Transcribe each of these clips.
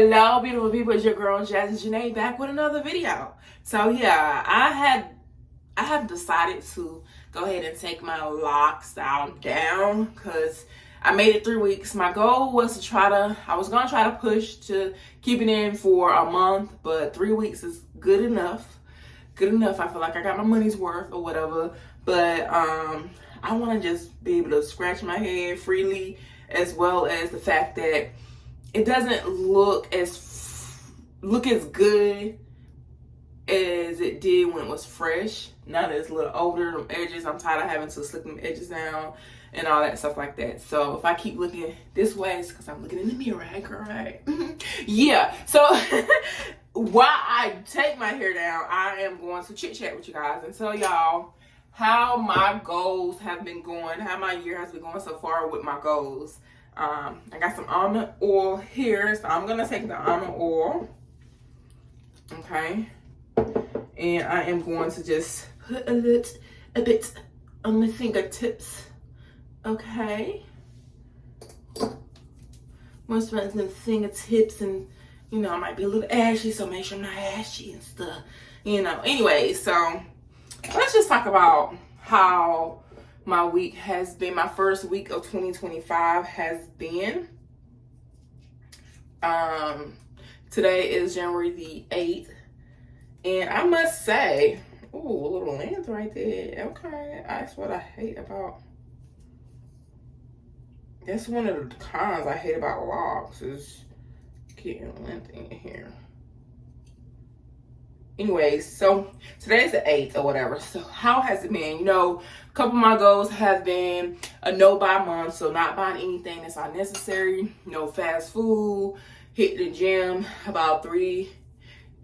Hello beautiful people, it's your girl Jazzy Janae back with another video. So yeah, I have decided to go ahead and take my lock style down because I made it 3 weeks. My goal was to I was gonna try to push to keep it in for a month, but 3 weeks is good enough. Good enough. I feel like I got my money's worth or whatever. But I want to just be able to scratch my head freely, as well as the fact that it doesn't look as good as it did when it was fresh. Now that it's a little older, them edges, I'm tired of having to slick them edges down and all that stuff like that. So if I keep looking this way, it's because I'm looking in the mirror, right? Yeah. So while I take my hair down, I am going to chit chat with you guys and tell y'all how my goals have been going, how my year has been going so far with my goals. I got some almond oil here, so I'm gonna take the almond oil, okay, and I am going to just put a bit on my fingertips, okay. Most of the fingertips, and you know, I might be a little ashy, so make sure I'm not ashy and stuff, you know. Anyway, so let's just talk about how my week has been. My first week of 2025 has been. Today is January the 8th. And I must say, ooh, a little length right there. Okay, that's what I hate about. That's one of the cons I hate about locks is getting length in here. Anyways, so today's the 8th or whatever. So how has it been? You know, a couple of my goals have been a no buy month. So not buying anything that's unnecessary. No fast food. Hit the gym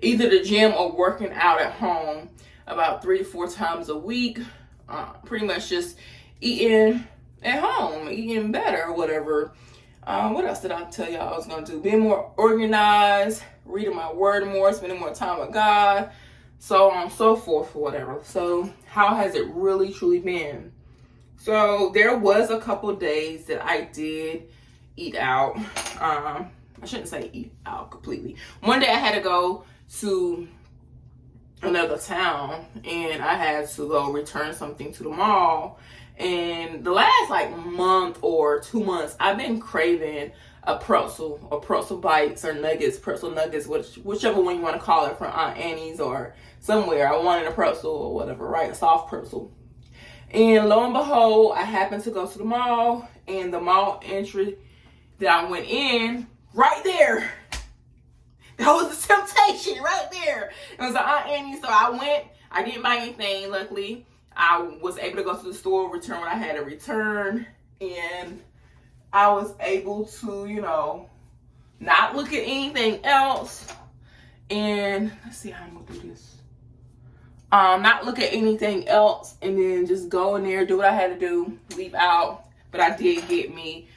either the gym or working out at home about 3 to 4 times a week. Pretty much just eating at home, eating better or whatever. What else did I tell y'all I was going to do? Being more organized, reading my word more, spending more time with God, so on and so forth or whatever. So how has it really truly been? So there was a couple days that I did eat out. I shouldn't say eat out completely. One day I had to go to another town and I had to go return something to the mall. And the last month or 2 months, I've been craving a pretzel or pretzel bites or nuggets, pretzel nuggets, whichever one you want to call it, from Aunt Annie's or somewhere. I wanted a pretzel or whatever, right? A soft pretzel. And lo and behold, I happened to go to the mall, and the mall entry that I went in, right there, that was the temptation right there. It was an Aunt Annie's, so I went. I didn't buy anything, luckily. I was able to go to the store, return what I had to return, and I was able to, you know, not look at anything else. And let's see how I'm gonna do this. Not look at anything else, and then just go in there, do what I had to do, leave out. But I did get me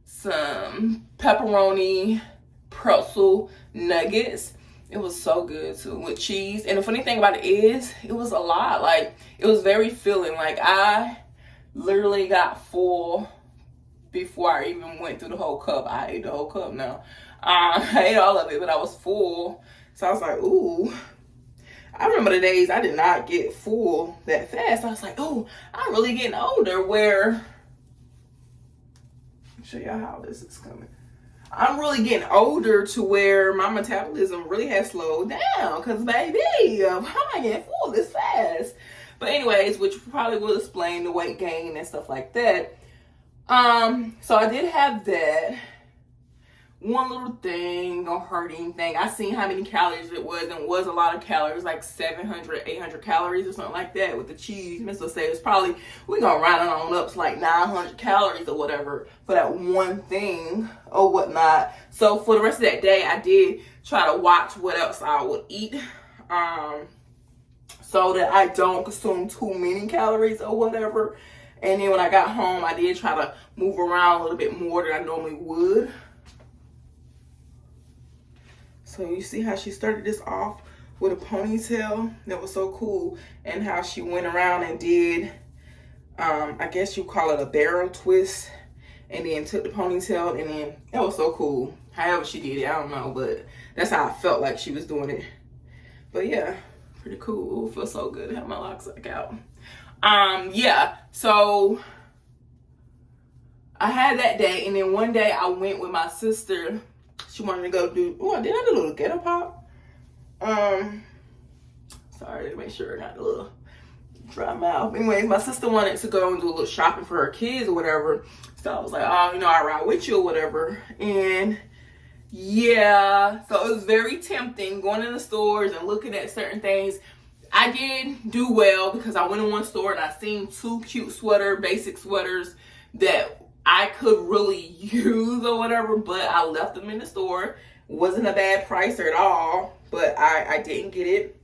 some pepperoni pretzel nuggets. It was so good too, with cheese. And the funny thing about it is, it was a lot. Like, it was very filling. Like, I literally got full before I even went through the whole cup. I ate the whole cup now. I ate all of it, but I was full. So I was like, ooh. I remember the days I did not get full that fast. I was like, ooh, I'm really getting older where... I'll show y'all how this is coming. I'm really getting older to where my metabolism really has slowed down. Because, baby, how am I getting full this fast? But anyways, which probably will explain the weight gain and stuff like that. So I did have that. One little thing, don't hurt anything. I seen how many calories it was, and it was a lot of calories, like 700, 800 calories or something like that with the cheese. Mr. say it's probably, we're going to round it on up to like 900 calories or whatever for that one thing or whatnot. So for the rest of that day, I did try to watch what else I would eat, so that I don't consume too many calories or whatever. And then when I got home, I did try to move around a little bit more than I normally would. So you see how she started this off with a ponytail? That was so cool. And how she went around and did, I guess you call it a barrel twist. And then took the ponytail, and then that was so cool. however she did it, I don't know, but that's how I felt like she was doing it. But yeah, pretty cool. It feels so good to have my locks back out. Yeah, so I had that day, and then one day I went with my sister. She wanted to go do, did I do a little ghetto pop? Sorry, to make sure not a little dry mouth. Anyways, my sister wanted to go and do a little shopping for her kids or whatever. So I was like, oh, I ride with you or whatever. And yeah, so it was very tempting going in the stores and looking at certain things. I did do well because I went in one store and I seen 2 cute basic sweaters that I could really use or whatever, but I left them in the store. Wasn't a bad price at all, but I didn't get it.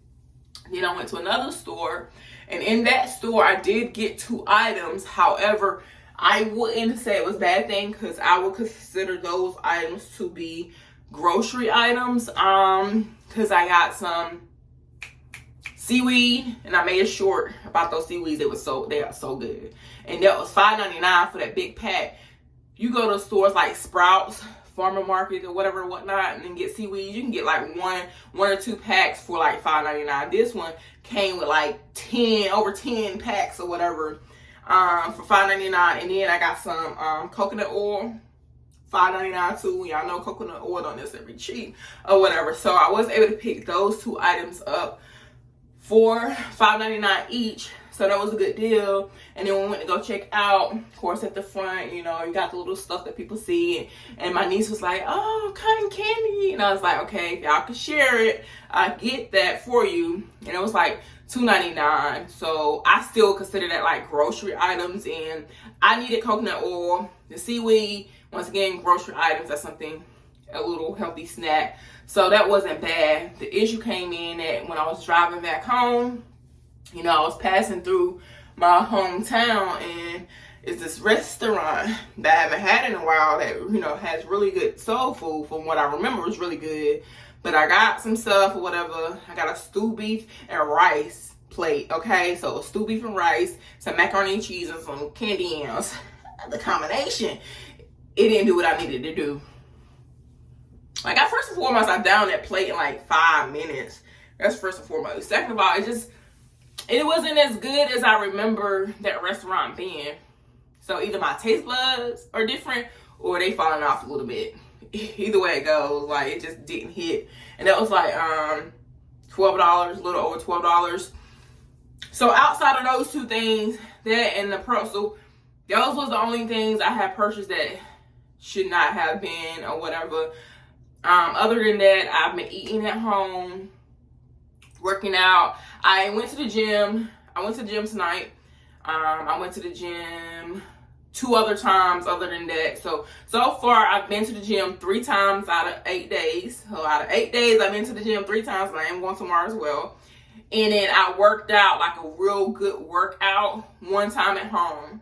Then I went to another store, and in that store I did get 2 items. However, I wouldn't say it was a bad thing because I would consider those items to be grocery items. Because I got some seaweed, and I made a short about those seaweeds. They are so good, and that was $5.99 for that big pack. You go to stores like Sprouts, Farmer Market, or whatnot, and then get seaweed. You can get like one or 2 packs for like $5.99. This one came with like over 10 packs or whatever, for $5.99. And then I got some coconut oil, $5.99 too. Y'all know coconut oil don't necessarily cheap or whatever. So I was able to pick those 2 items up for $5.99 each. So that was a good deal. And then when we went to go check out, of course, at the front, you got the little stuff that people see. And my niece was like, oh, cotton candy. And I was like, okay, if y'all can share it, I get that for you. And it was like $2.99. So I still consider that like grocery items. And I needed coconut oil, the seaweed. Once again, grocery items. That's something, a little healthy snack. So that wasn't bad. The issue came in that when I was driving back home, I was passing through my hometown, and it's this restaurant that I haven't had in a while that, has really good soul food. From what I remember, it was really good. But I got some stuff or whatever. I got a stew beef and rice plate, okay? So stew beef and rice, some macaroni and cheese, and some candy yams. The combination, it didn't do what I needed to do. Like, first and foremost, I downed that plate in like 5 minutes. That's first and foremost. Second of all, it wasn't as good as I remember that restaurant being. So either my taste buds are different or they falling off a little bit. Either way it goes, like, it just didn't hit. And that was like $12, a little over $12. So outside of those 2 things, that and the pretzel, those was the only things I had purchased that should not have been or whatever. Other than that, I've been eating at home, working out. I went to the gym. I went to the gym tonight. I went to the gym 2 other times other than that. So far, I've been to the gym 3 times out of 8 days. So out of 8 days, I've been to the gym 3 times, and I am going tomorrow as well. And then I worked out like a real good workout 1 time at home.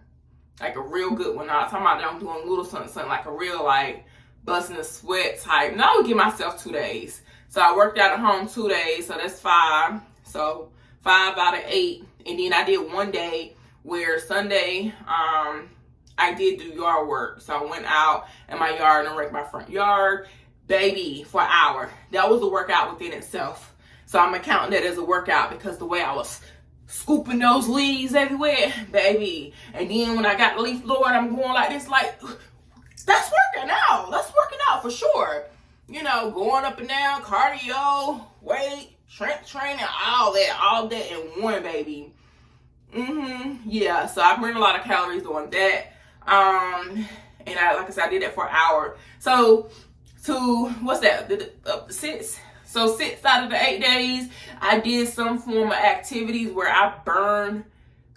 Like a real good one. Not talking about that I'm doing a little something, like a real like busting a sweat type. And I would give myself 2 days. So I worked out at home 2 days, so that's 5. So 5 out of 8. And then I did 1 day where Sunday, I did do yard work. So I went out in my yard and raked my front yard, baby, for an hour. That was a workout within itself. So I'm counting that as a workout because the way I was scooping those leaves everywhere, baby. And then when I got the leaf blower and I'm going like this, like, that's working out. That's working out for sure. Going up and down, cardio, weight, strength training, all that in one, baby. Yeah, so I burned a lot of calories doing that. And like I said, I did that for an hour. So, what's that? 6. So 6 out of the 8 days, I did some form of activities where I burned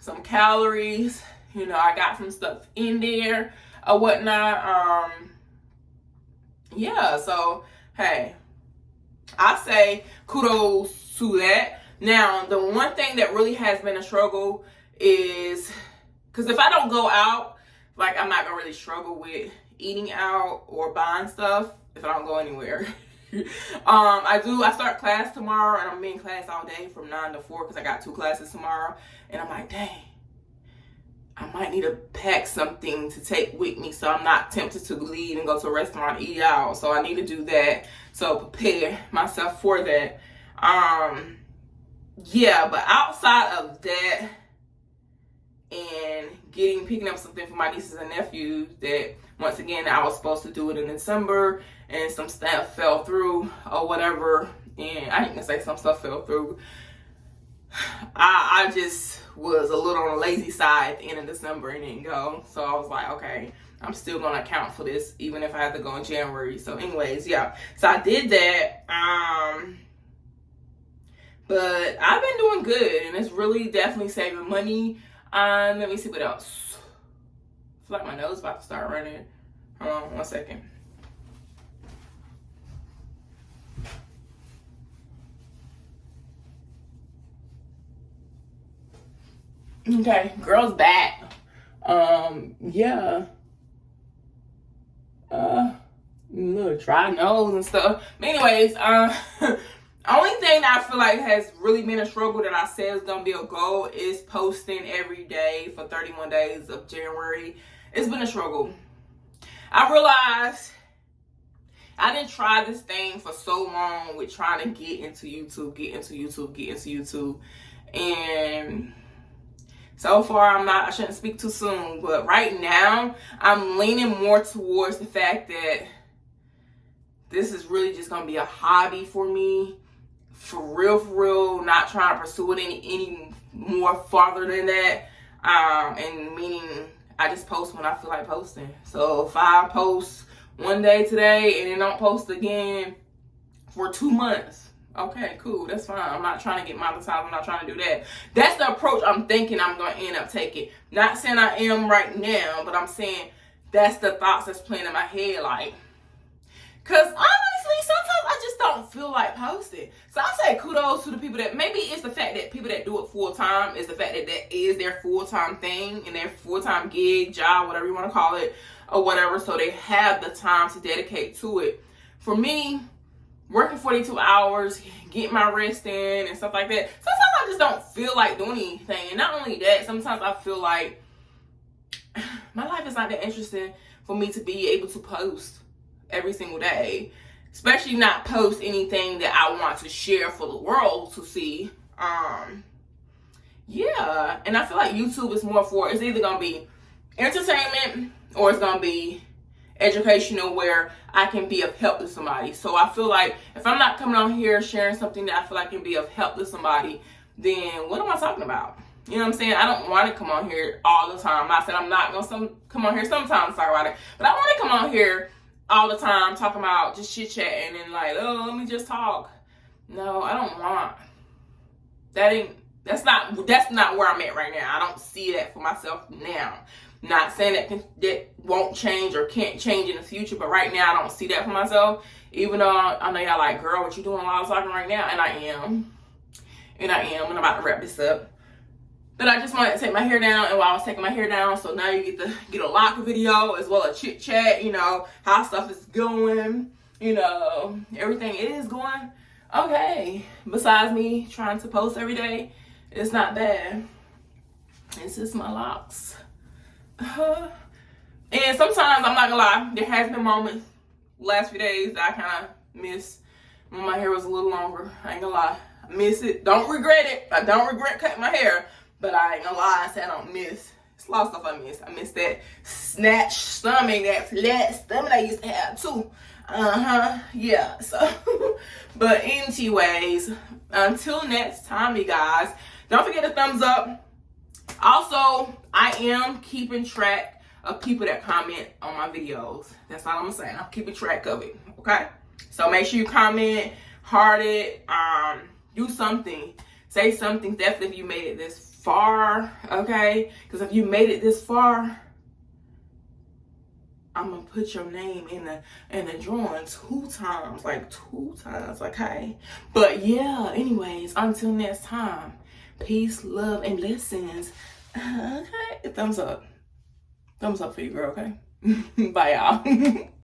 some calories. I got some stuff in there or whatnot. Yeah, so, hey, I say kudos to that. Now, the one thing that really has been a struggle is, because if I don't go out, like, I'm not going to really struggle with eating out or buying stuff if I don't go anywhere. I start class tomorrow, and I'm in class all day from 9 to 4 because I got 2 classes tomorrow. And I'm like, dang, I might need to pack something to take with me so I'm not tempted to leave and go to a restaurant and eat out. So I need to do that. So prepare myself for that. Yeah, but outside of that and picking up something for my nieces and nephews that, once again, I was supposed to do it in December and some stuff fell through or whatever. And I ain't gonna say some stuff fell through. I just was a little on the lazy side at the end of December and didn't go. So I was like, okay, I'm still going to account for this even if I have to go in January. So anyways, yeah. So I did that. But I've been doing good, and it's really definitely saving money. Let me see what else. I feel like my nose is about to start running. Hold on 1 second. Okay, girl's back. Yeah. Little dry nose and stuff. But anyways, only thing that I feel like has really been a struggle that I said is gonna be a goal is posting every day for 31 days of January. It's been a struggle. I realized I didn't try this thing for so long with trying to get into YouTube, and so far I shouldn't speak too soon, but right now I'm leaning more towards the fact that this is really just gonna be a hobby for me. For real, not trying to pursue it any more farther than that. And meaning I just post when I feel like posting. So if I post one day today and then don't post again for 2 months, okay, cool, that's fine. I'm not trying to get monetized. I'm not trying to do that. That's the approach I'm thinking I'm going to end up taking. Not saying I am right now, but I'm saying that's the thoughts that's playing in my head. Like, because honestly, sometimes I just don't feel like posting. So I say kudos to the people that, maybe it's the fact that people that do it full time, is the fact that that is their full-time thing and their full-time gig, job, whatever you want to call it, or whatever. So they have the time to dedicate to it. For me, working 42 hours, getting my rest in and stuff like that, sometimes I just don't feel like doing anything. And not only that, sometimes I feel like my life is not that interesting for me to be able to post every single day, especially not post anything that I want to share for the world to see. Yeah, and I feel like YouTube is more for, it's either gonna be entertainment or it's gonna be educational where I can be of help to somebody. So I feel like if I'm not coming on here sharing something that I feel like can be of help to somebody, then what am I talking about? You know what I'm saying? I don't want to come on here all the time. I said I'm not gonna come on here sometimes talk about it, but I want to come on here all the time talking about just chit chatting and like, oh, let me just talk. No, I don't want. That's not where I'm at right now. I don't see that for myself now. Not saying that won't change or can't change in the future, but right now I don't see that for myself. Even though I know y'all like, girl, what you doing a lot of talking right now? And I am, and I'm about to wrap this up. But I just wanted to take my hair down, and while I was taking my hair down, so now you get a locker video as well as chit chat, you know, how stuff is going, you know, everything is going okay. Besides me trying to post every day, it's not bad. It's just my locks. And sometimes, I'm not gonna lie, there has been moments last few days that I kind of miss when my hair was a little longer. I ain't gonna lie, I miss it. Don't regret it. I don't regret cutting my hair. But I ain't gonna lie, I said I don't miss. It's a lot of stuff I miss. I miss that snatch stomach, that flat stomach I used to have too. Yeah, so. But anyways, until next time, you guys, don't forget to thumbs up. Also, I am keeping track of people that comment on my videos. That's all I'm gonna say. I'm keeping track of it, okay? So make sure you comment, heart it, do something. Say something, definitely if you made it this far, okay? Because if you made it this far, I'm gonna put your name in the drawing 2 times, okay? But yeah, anyways, until next time, peace, love, and blessings. Okay, thumbs up for you, girl, okay? Bye, y'all.